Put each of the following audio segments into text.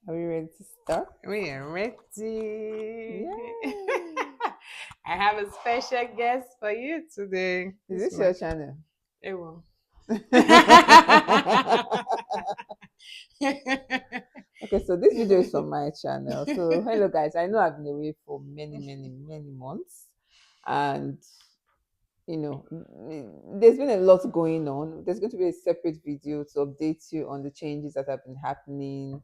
Are we ready to start? We are ready. Yay! I have a special guest for you today. Is It's this my your channel? Ewo. Okay, so this video is from my channel. So hello guys, I know I've been away for many months, and there's been a lot going on. There's going to be a separate video to update you on the changes that have been happening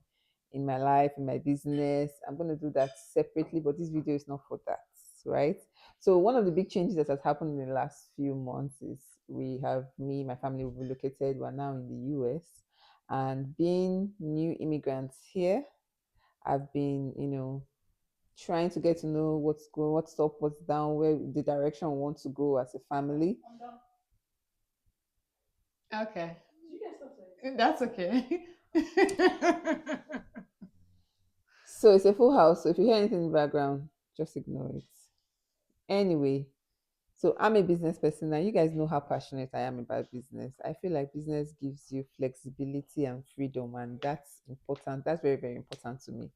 in my life, in my business. I'm going to do that separately, but this video is not for that, right? So one of the big changes that has happened in the last few months is my family, we relocated. We're now in the US, and being new immigrants here, I've been, trying to get to know what's going, what's up, what's down, where the direction we want to go as a family. Okay. That's okay. So it's a full house. So if you hear anything in the background, just ignore it. Anyway, so I'm a business person now. You guys know how passionate I am about business. I feel like business gives you flexibility and freedom, and that's important. That's very, very important to me.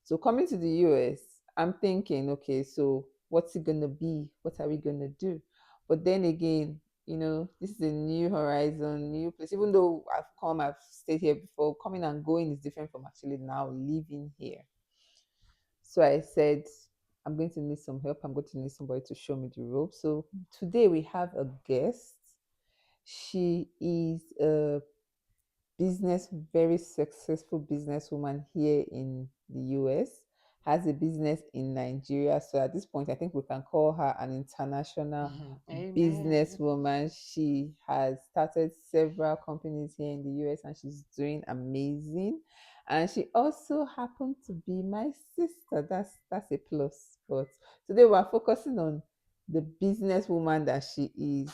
So coming to the US, I'm thinking, okay, so what's it gonna be? What are we gonna do? But then again, this is a new horizon, new place. Even though I've stayed here before, coming and going is different from actually now living here. So I said, I'm going to need some help. I'm going to need somebody to show me the ropes. So today we have a guest. She is a very successful businesswoman here in the US, has a business in Nigeria. So at this point, I think we can call her an international Amen. businesswoman. She has started several companies here in the US and she's doing amazing. And she also happened to be my sister. That's a plus. But today we're focusing on the businesswoman that she is.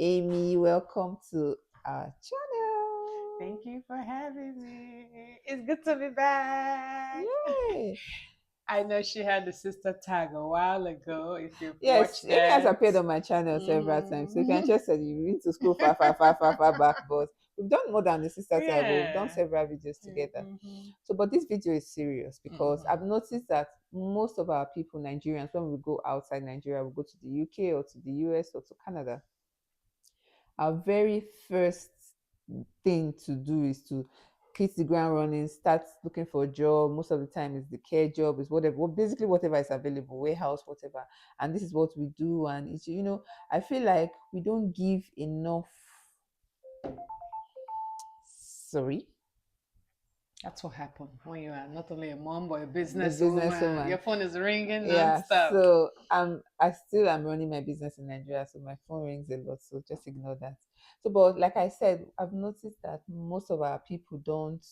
Amy, welcome to our channel. Thank you for having me. It's good to be back. Yay! I know she had the sister tag a while ago. If you've Yes, watched Amy has that. appeared on my channel several times. So if you're Mhm. interested, you need to scroll far back. But we've done more than the sister tag. We've done Yeah. several videos together. Mm-hmm. So, but this video is serious because Mm-hmm. I've noticed that most of our people, Nigerians, when we go outside Nigeria, we go to the UK or to the US or to Canada. Our very first thing to do is to hit the ground running, start looking for a job. Most of the time, it's the care job, is whatever, well, basically whatever is available, warehouse, whatever. And this is what we do. And it's, I feel like we don't give enough. Sorry, That's what happened when you are not only a mom but a the businesswoman. Your businesswoman. phone is ringing Yeah, nonstop. so I still am running my business in Nigeria, so my phone rings a lot, so just ignore that. So but like I said, I've noticed that most of our people don't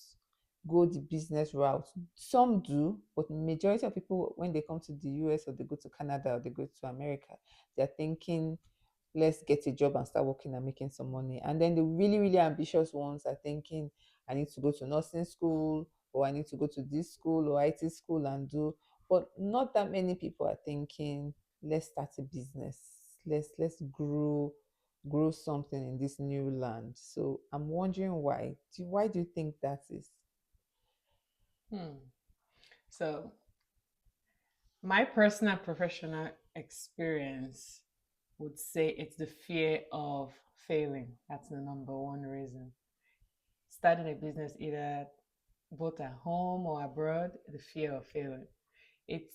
go the business route. Some do, but majority of people when they come to the US or they go to Canada or they go to America, they're thinking, let's get a job and start working and making some money. And then the really, really ambitious ones are thinking, I need to go to nursing school, or I need to go to this school or IT school and do. But not that many people are thinking, let's start a business. Let's grow something in this new land. So I'm wondering why do you think that is? Hmm. So, my personal professional experience would say it's the fear of failing. That's the number one reason. Starting a business either both at home or abroad, the fear of failing. It's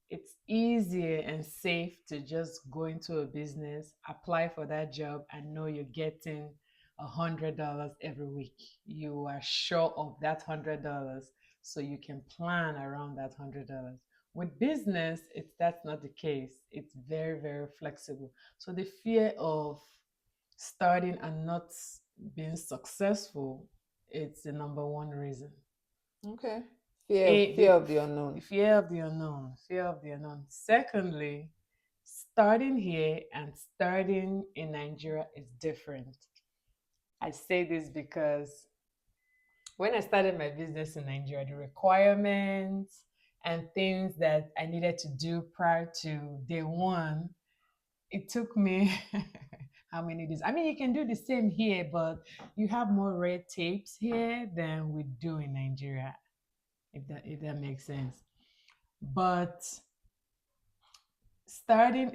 it's easier and safe to just go into a business, apply for that job, and know you're getting $100 every week. You are sure of that $100, so you can plan around that $100. With business, that's not the case. It's very, very flexible. So the fear of starting and not being successful, it's the number one reason. Okay. Fear A, fear the of the unknown. fear of the unknown, fear of the unknown. Secondly, starting here and starting in Nigeria is different. I say this because when I started my business in Nigeria, the requirements and things that I needed to do prior to day one, it took me how many days? I mean, you can do the same here, but you have more red tapes here than we do in Nigeria. if that makes sense. But starting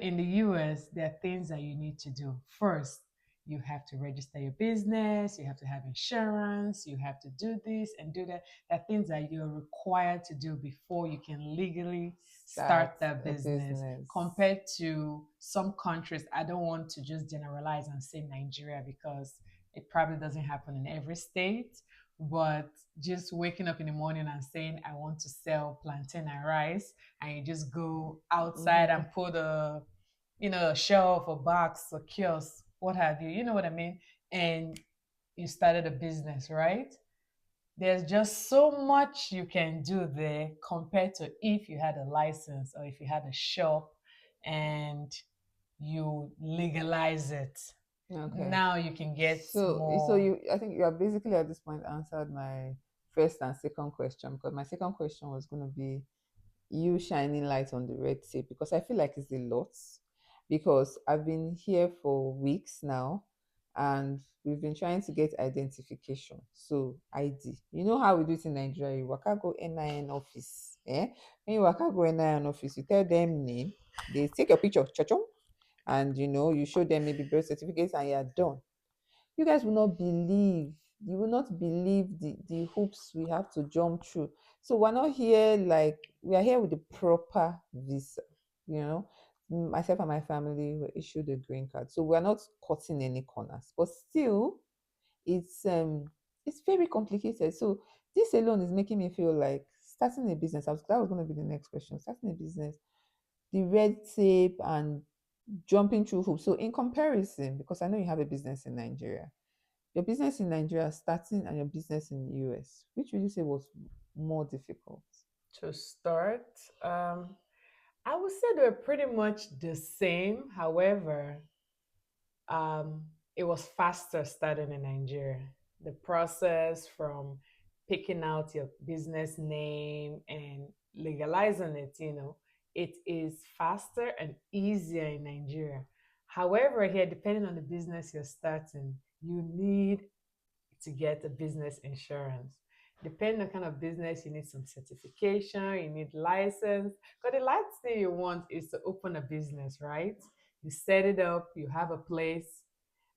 in the US, there are things that you need to do. First, you have to register your business, you have to have insurance, you have to do this and do that. There are things that you're required to do before you can legally Start start that a business. business. Compared to some countries, I don't want to just generalize and say Nigeria because it probably doesn't happen in every state. But just waking up in the morning and saying, I want to sell plantain and rice, and you just go outside Mhm. and put a shelf or box or kiosk, what have you, you know what I mean? And you started a business, right? There's just so much you can do there compared to if you had a license or if you had a shop and you legalize it. Okay. Now you can get So more. I think you have basically at this point answered my first and second question, because my second question was going to be you shining light on the red tape, because I feel like it's a lot, because I've been here for weeks now and we've been trying to get identification. So ID. You know how we do it in Nigeria, you waka go NIN office. Eh? When you waka go NIN office, you tell them name, they take your picture, chachong, and you show them maybe birth certificates and you're done. You guys will not believe, you will not believe the hoops we have to jump through. So we're not here like, we are here with the proper visa. you know Myself and my family were issued a green card, so we're not cutting any corners, but still it's very complicated. So this alone is making me feel like starting a business, that was going to be the next question. Starting a business, the red tape and jumping through hoops. So in comparison, because I know you have a business in Nigeria, your business in Nigeria starting and your business in the US, which would you say was more difficult? To start, I would say they're pretty much the same. However, um, it was faster starting in Nigeria. The process from picking out your business name and legalizing it, it is faster and easier in Nigeria. However, here, depending on the business you're starting, you need to get a business insurance. Depending on kind of business, you need some certification, you need license. Because the last thing you want is to open a business, right? You set it up, you have a place,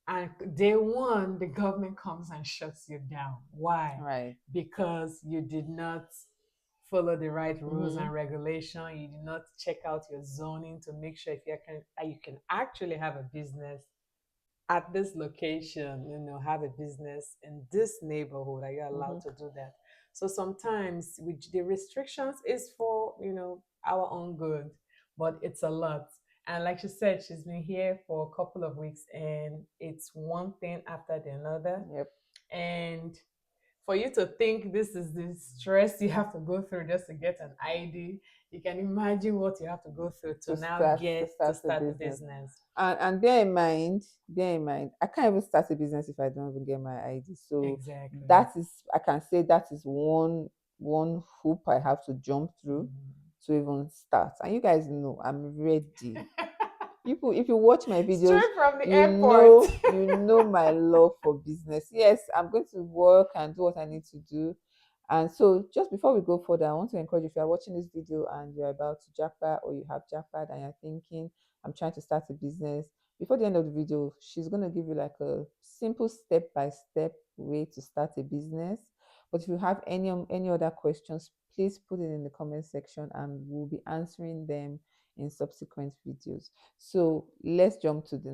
and day one, the government comes and shuts you down. Why? Right. Because you did not follow the right rules Mm-hmm. and regulation. You did not check out your zoning to make sure if you can actually have a business at this location, have a business in this neighborhood. Are you Mm-hmm. allowed to do that? So sometimes the restrictions is for, our own good, but it's a lot. And like she said, she's been here for a couple of weeks and it's one thing after the another. Yep. And for you to think this is the stress you have to go through just to get an ID, you can imagine what you have to go through to To now start to get to start a start the business. business. And bear in mind, I can't even start a business if I don't even get my ID. So Exactly. that is, I can say that is one hoop I have to jump through Mhm. to even start. And you guys know I'm ready. People, if you watch my videos, Straight from the airport. you know my love for business. Yes, I'm going to work and do what I need to do. And so just before we go further, I want to encourage, if you're watching this video and you're about to jackpot, or you have jackpot and you're thinking, I'm trying to start a business, before the end of the video, she's going to give you like a simple step-by-step way to start a business. But if you have any other questions, please put it in the comment section and we'll be answering them in subsequent videos. So let's jump to the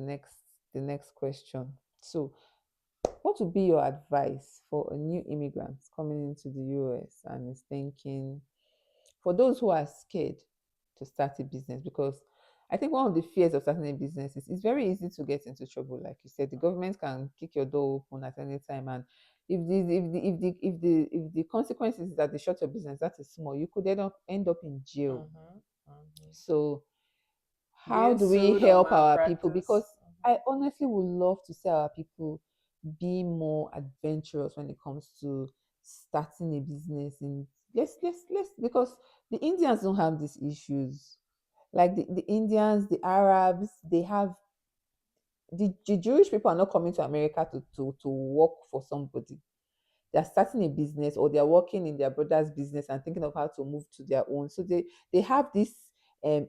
next question. So what would be your advice for a new immigrant coming into the US and is thinking, for those who are scared to start a business? Because I think one of the fears of starting a business is it's very easy to get into trouble. Like you said, the government can kick your door open at any time, and if the consequences is that they shut your business, that is small. You could end up in jail. Mhm, mhm. So how Being do we sued or help our people? Because malpractice. I honestly would love to see our people be more adventurous when it comes to starting a business. And let's because the Indians don't have these issues. Like the Indians, the Arabs, they have the Jewish people are not coming to America to work for somebody. they're starting a business or they're working in their brother's business and thinking of how to move to their own. So they have this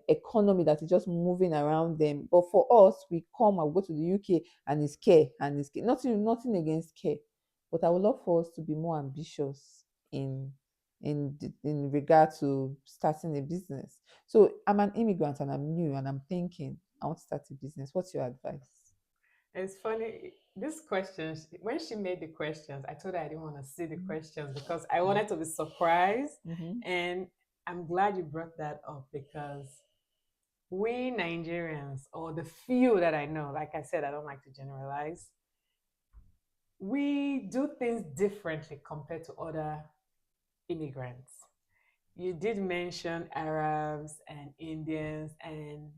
economy that is just moving around them. But for us, we come and go to the UK and it's care and it's care. Nothing against care, but I would love for us to be more ambitious in in regard to starting a business. So I'm an immigrant and I'm new and I'm thinking I want to start a business. What's your advice? It's funny, this questions, when she made the questions, I told her I didn't want to see the questions because I wanted to be surprised. Mm-hmm. And I'm glad you brought that up because we Nigerians, or the few that I know, like I said, I don't like to generalize, we do things differently compared to other immigrants. You did mention Arabs and Indians, and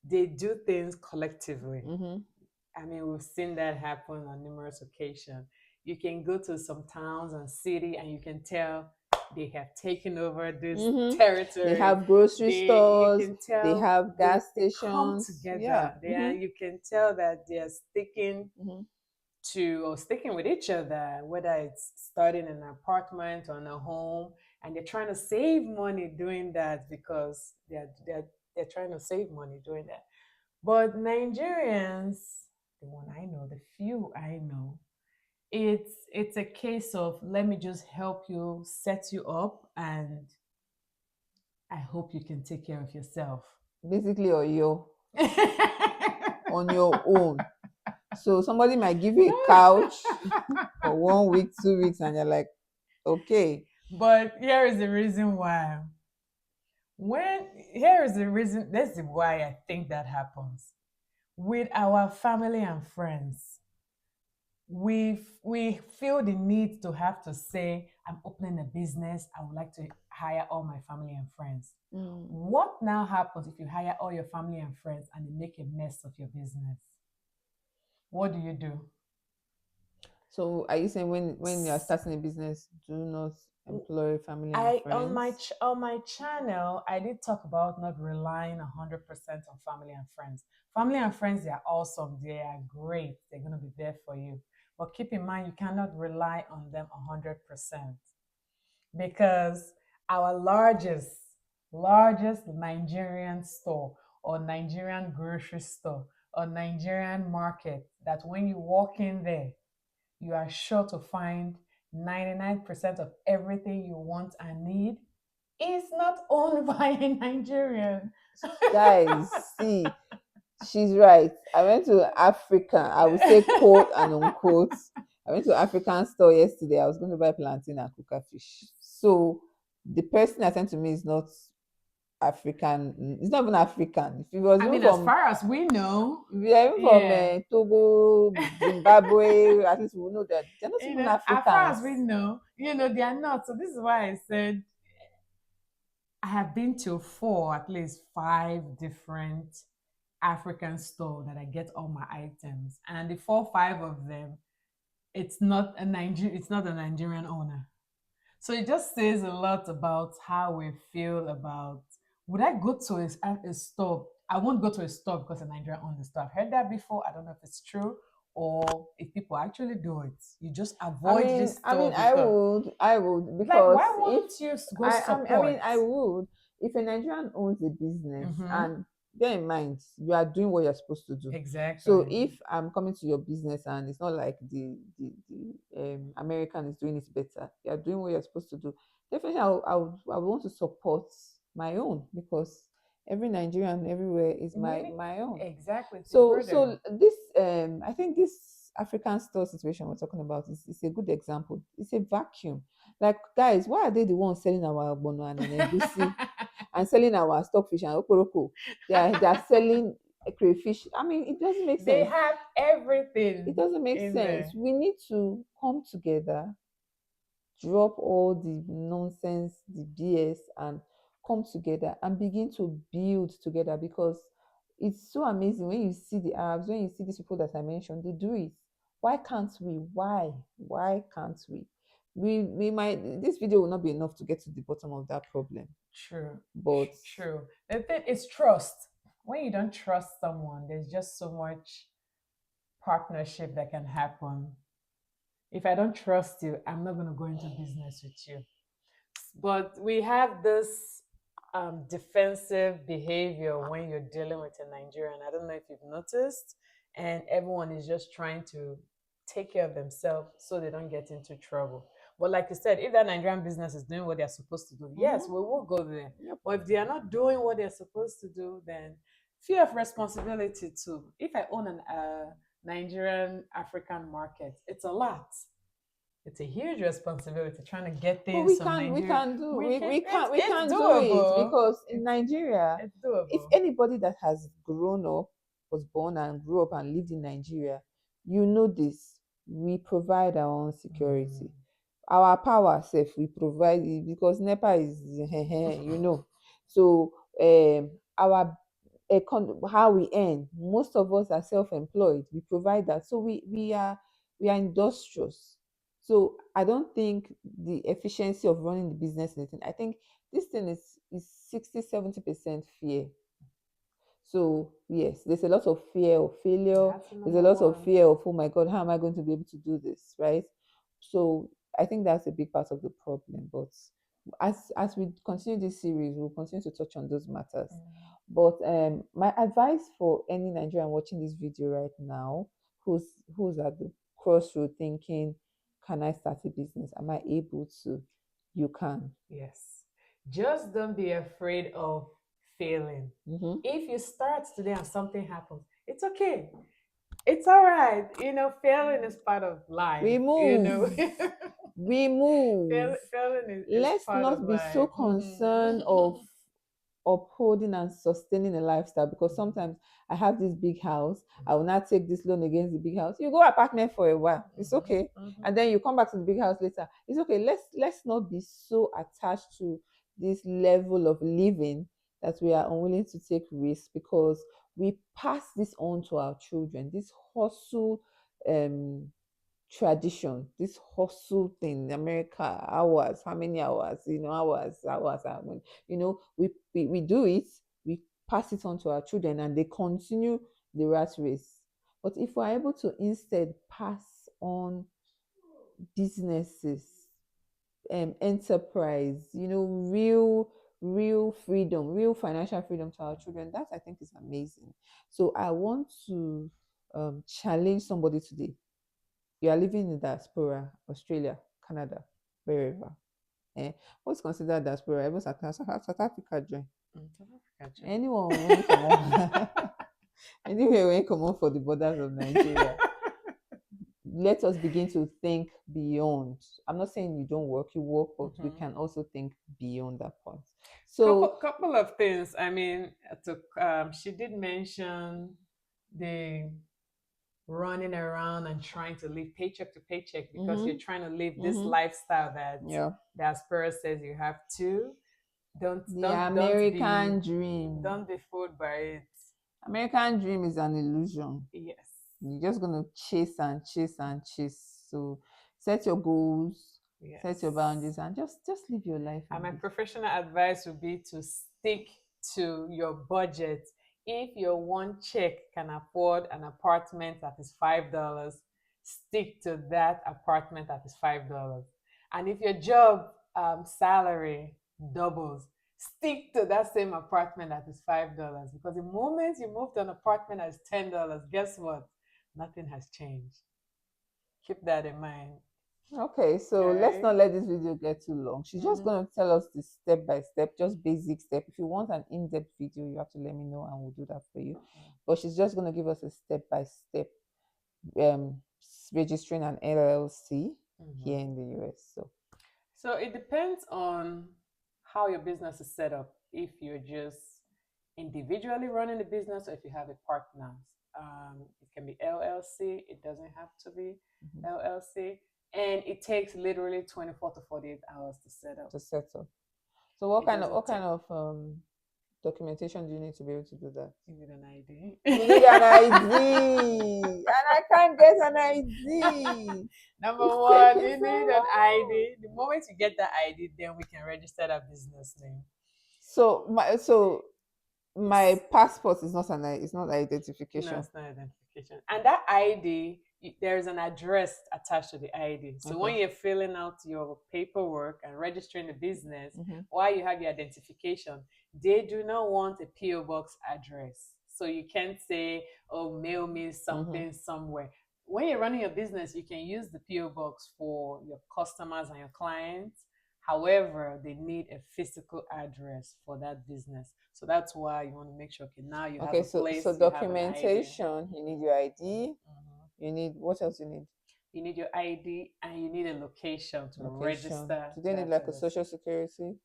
they do things collectively. Mm-hmm. I mean, we've seen that happen on numerous occasions. You can go to some towns and city, and you can tell they have taken over this Mm-hmm. They territory. have grocery You stores, can they tell have gas they come stations. Yeah. together. Mm-hmm. You can tell that they are sticking Mm-hmm. to or sticking with each other, whether it's starting an apartment or in a home, and they're trying to save money doing that because they're trying to save money doing that. But Nigerians, the one I know, the few I know, it's a case of let me just help you set you up, and I hope you can take care of yourself. Basically, or you on your own. So somebody might give you a couch for 1 week, 2 weeks, and you're like, okay. But here is the reason why. When here is the reason, that's why I think that happens. With our family and friends, we feel the need to have to say, I'm opening a business, I would like to hire all my family and friends. Mm. What now happens if you hire all your family and friends and they make a mess of your business? What do you do? So are you saying when you're starting a business, do not employ family and I friends? on my channel, I did talk about not relying 100% on family and friends. Family and friends, they are awesome, they are great, they're going to be there for you. But keep in mind, you cannot rely on them 100% because our largest Nigerian store or Nigerian grocery store or Nigerian market, that when you walk in there, you are sure to find 99% of everything you want and need is not owned by a Nigerian. Guys, see, she's right. I went to Africa. I would say quote and unquote. I went to African store yesterday. I was going to buy plantain and cook fish. So the person that sent to me is not African. It's not even African. If it was I even mean, as from, far as we know, if they're even from yeah. Togo, Zimbabwe, at least we will know that they're not even As far as Africans. we know, they are not. So this is why I said I have been to four, at least five different African store that I get all my items, and the four, five of them, it's not a Nigerian owner. So it just says a lot about how we feel about, would I go to a store? I won't go to a store because a Nigerian owns the store. I've heard that before. I don't know if it's true or if people actually do it. You just avoid this I mean, store because, I would like, because why if wouldn't you go I mean, support? I would if a Nigerian owns a business Mm-hmm. and bear in mind you are doing what you're supposed to do. So Exactly. if I'm coming to your business and it's not like the American is doing it better, you are doing what you're supposed to do. Definitely, I would want to support my own because every Nigerian everywhere is Meaning, my own. exactly. It's a So burden. this I think this African store situation we're talking about is a good example. It's a vacuum. Like guys, why are they the ones selling our bono and egusi and selling our stockfish and oporoko? They are selling crayfish. I mean, it doesn't make They sense. have It everything doesn't make in sense. there. We need to come together, drop all the nonsense, the BS, and come together and begin to build together because it's so amazing when you see the Arabs, when you see these people that I mentioned, they do it. Why can't we? Why? Why can't we? We might this video will not be enough to get to the bottom of that problem. True. But True. The thing is trust. When you don't trust someone, there's just so much partnership that can happen. If I don't trust you, I'm not going to go into business with you. But we have this defensive behavior when you're dealing with a Nigerian. I don't know if you've noticed, and everyone is just trying to take care of themselves so they don't get into trouble. But like you said, if that Nigerian business is doing what they're supposed to do, yes, we will go there. Yep. But if they are not doing what they're supposed to do, then fear of responsibility too. If I own an Nigerian African market, it's a lot. It's a huge responsibility trying to get But things from Nigeria. we It's can't do it doable. because in Nigeria, It's if doable. anybody that has grown up, was born and grew up and lived in Nigeria, you know this. We provide our own security. Our power self we provide it because NEPA is you know. So our how we earn, most of us are self-employed. We provide that. So we are industrious. So I don't think the efficiency of running the business is anything. I think this thing is 60-70% fear. So yes, there's a lot of fear of failure. That's the There's a number lot of one. fear of, oh my God, how am I going to be able to do this, right? So I think that's a big part of the problem. But as we continue this series, we'll continue to touch on those matters. But my advice for any Nigerian watching this video right now, who's at the crossroad thinking, can I start a business? Am I able to? You can. Yes. Just don't be afraid of failing. Mm-hmm. If you start today and something happens, it's okay. It's all right. Failing is part of life. We move. We move. Failing is Let's part of not be so life. concerned of upholding and sustaining a lifestyle, because sometimes I have this big house, I will not take this loan against the big house. You go apartment for a while, it's okay, and then you come back to the big house later, it's okay. Let's not be so attached to this level of living that we are unwilling to take risks, because we pass this on to our children, this hustle tradition, this hustle thing. America, hours, how many hours, hours, I mean, we do it, we pass it on to our children, and they continue the rat race. But if we're able to instead pass on businesses, enterprise, real freedom, real financial freedom to our children, that I think is amazing. So I want to challenge somebody today. You are living in diaspora, Australia, Canada, wherever. What's considered diaspora? Even South Africa join. Anyone when come on, anywhere when come on for the borders of Nigeria. Let us begin to think beyond. I'm not saying you don't work, you work, but we can also think beyond that point. So couple of things. I mean, she did mention the running around and trying to live paycheck to paycheck because you're trying to live this lifestyle that diaspora says you have to. The American be, dream. Don't be fooled by it. American dream is an illusion. Yes. You're just gonna chase and chase and chase. So set your goals, set your boundaries, and just live your life. And my professional advice would be to stick to your budget. If your one check can afford an apartment that is $5, stick to that apartment that is $5. And if your job salary doubles, stick to that same apartment that is $5. Because the moment you move to an apartment that is $10, guess what? Nothing has changed. Keep that in mind. Okay, so let's not let this video get too long. She's just going to tell us the step by step, just basic step. If you want an in-depth video, you have to let me know and we'll do that for you. But she's just going to give us a step by step registering an LLC here in the US. So it depends on how your business is set up. If you're just individually running the business or if you have a partner. It can be LLC. It doesn't have to be LLC. And it takes literally 24 to 48 hours to set up. So what kind of documentation do you need to be able to do that? You need an ID. You need an ID. And I can't get an ID. Number one, you need an ID. The moment you get the ID, then we can register that business name. So my passport is not it's not identification. No, it's not identification. And that ID, there's an address attached to the ID. So when Okay. you're filling out your paperwork and registering the business, Mm-hmm. while you have your identification, they do not want a PO box address. So you can't say, "Oh, mail me Mm-hmm. something somewhere." When you're running your business, you can use the PO box for your customers and your clients. However, they need a physical address for that business. So that's why you want to make sure, okay, now you have Okay, a so place, you have an ID. documentation, you need your ID, Mhm. you need what else you need? You need your ID and you need a location to Location. register Do they need that like a service. social security?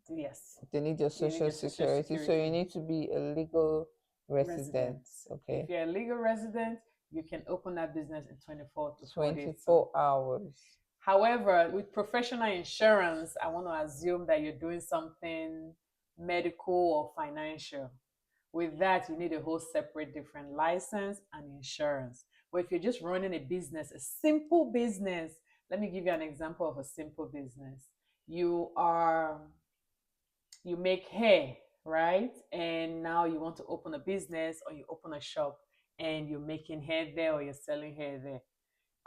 Yes, They need your you need social your social security. So you security need to be a legal resident. residence. If Okay. you're a legal resident, you can open that business in 24 to 48 hours. 24 hours. However, with professional insurance, I want to assume that you're doing something medical or financial. With that, you need a whole separate different license and insurance. But if you're just running a business, a simple business, let me give you an example of a simple business. You are you make hair, right? And now you want to open a business or you open a shop and you're making hair there or you're selling hair there.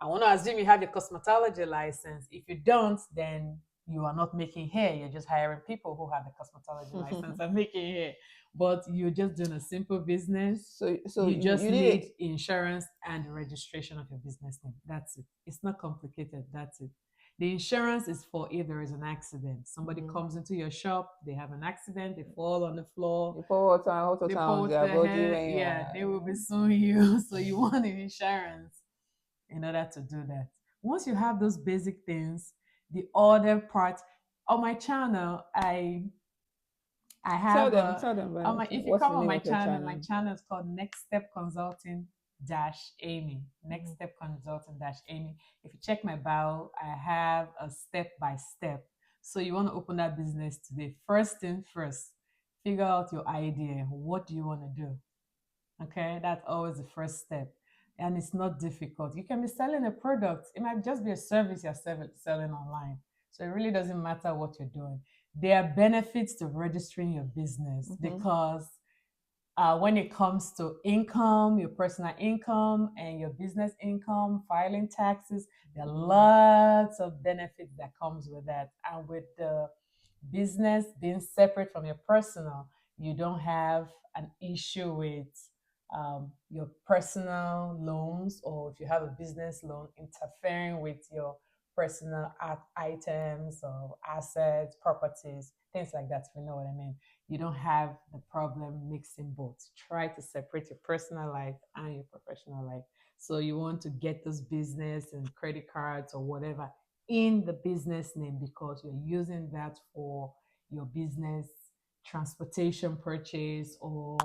I want to assume you have your cosmetology license. If you don't, then you are not making hair. You're just hiring people who have the cosmetology license and making hair. But you're just doing a simple business. So You just you need need insurance and registration of your business name. That's it. It's not complicated. That's it. The insurance is for if there is an accident. Somebody Mhm. comes into your shop, they have an accident, they fall on the floor, You pour water and hot they water on put their their body hair, when you yeah, are. they will be suing you. So you want an insurance in order to do that. Once you have those basic things, the other part on my channel, I have a Tell them on about my if you what's come the on name of your my channel. channel is called Next Step Consulting dash Amy. Next Mhm. Step Consulting dash Amy. If you check my bio, I have a step by step. So you want to open that business today. First thing first, figure out your idea. What do you want to do? Okay, that's always the first step. And it's not difficult. You can be selling a product, it might just be a service you're selling online. So it really doesn't matter what you're doing. There are benefits to registering your business Mhm. because when it comes to income, your personal income and your business income, filing taxes, there are lots of benefits that comes with that. And with the business being separate from your personal, you don't have an issue with your personal loans, or if you have a business loan, interfering with your personal items or assets, properties, things like that, if you know what I mean. You don't have the problem mixing both. Try to separate your personal life and your professional life. So you want to get those business and credit cards or whatever in the business name because you're using that for your business transportation purchase or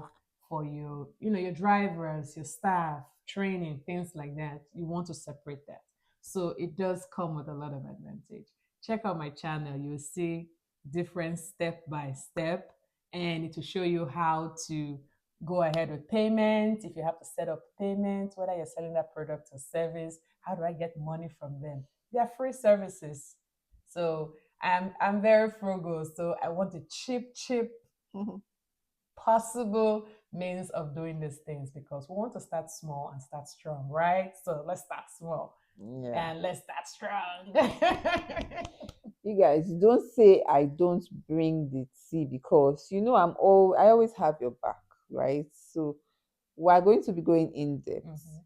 for your your drivers, your staff, training, things like that. You want to separate that. So it does come with a lot of advantage. Check out my channel. You'll see different step by step, and it will show you how to go ahead with payment. If you have to set up payment, whether you're selling that product or service, how do I get money from them? They are free services. So I'm very frugal. So I want a cheap possible means of doing these things because we want to start small and start strong, right? So let's start small Yeah. and let's start strong. You guys don't say I don't bring the tea because I always have your back, right? So we're going to be going in depth. Mhm.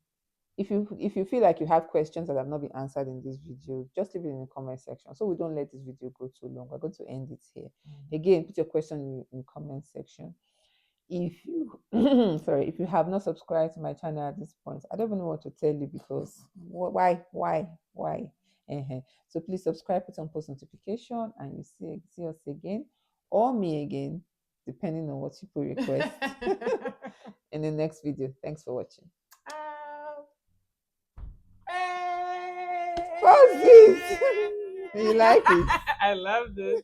If you feel like you have questions that have not been answered in this video, just leave it in the comment section so we don't let this video go too long. We're going to end it here. Mhm. Again, put your question in the comment section. If you sorry, if you have not subscribed to my channel at this point, I don't even know what to tell you because why So please subscribe, put on post notification, and you see us again or me again, depending on what people request in the next video. Thanks for watching. Pause it. You like it? I love this.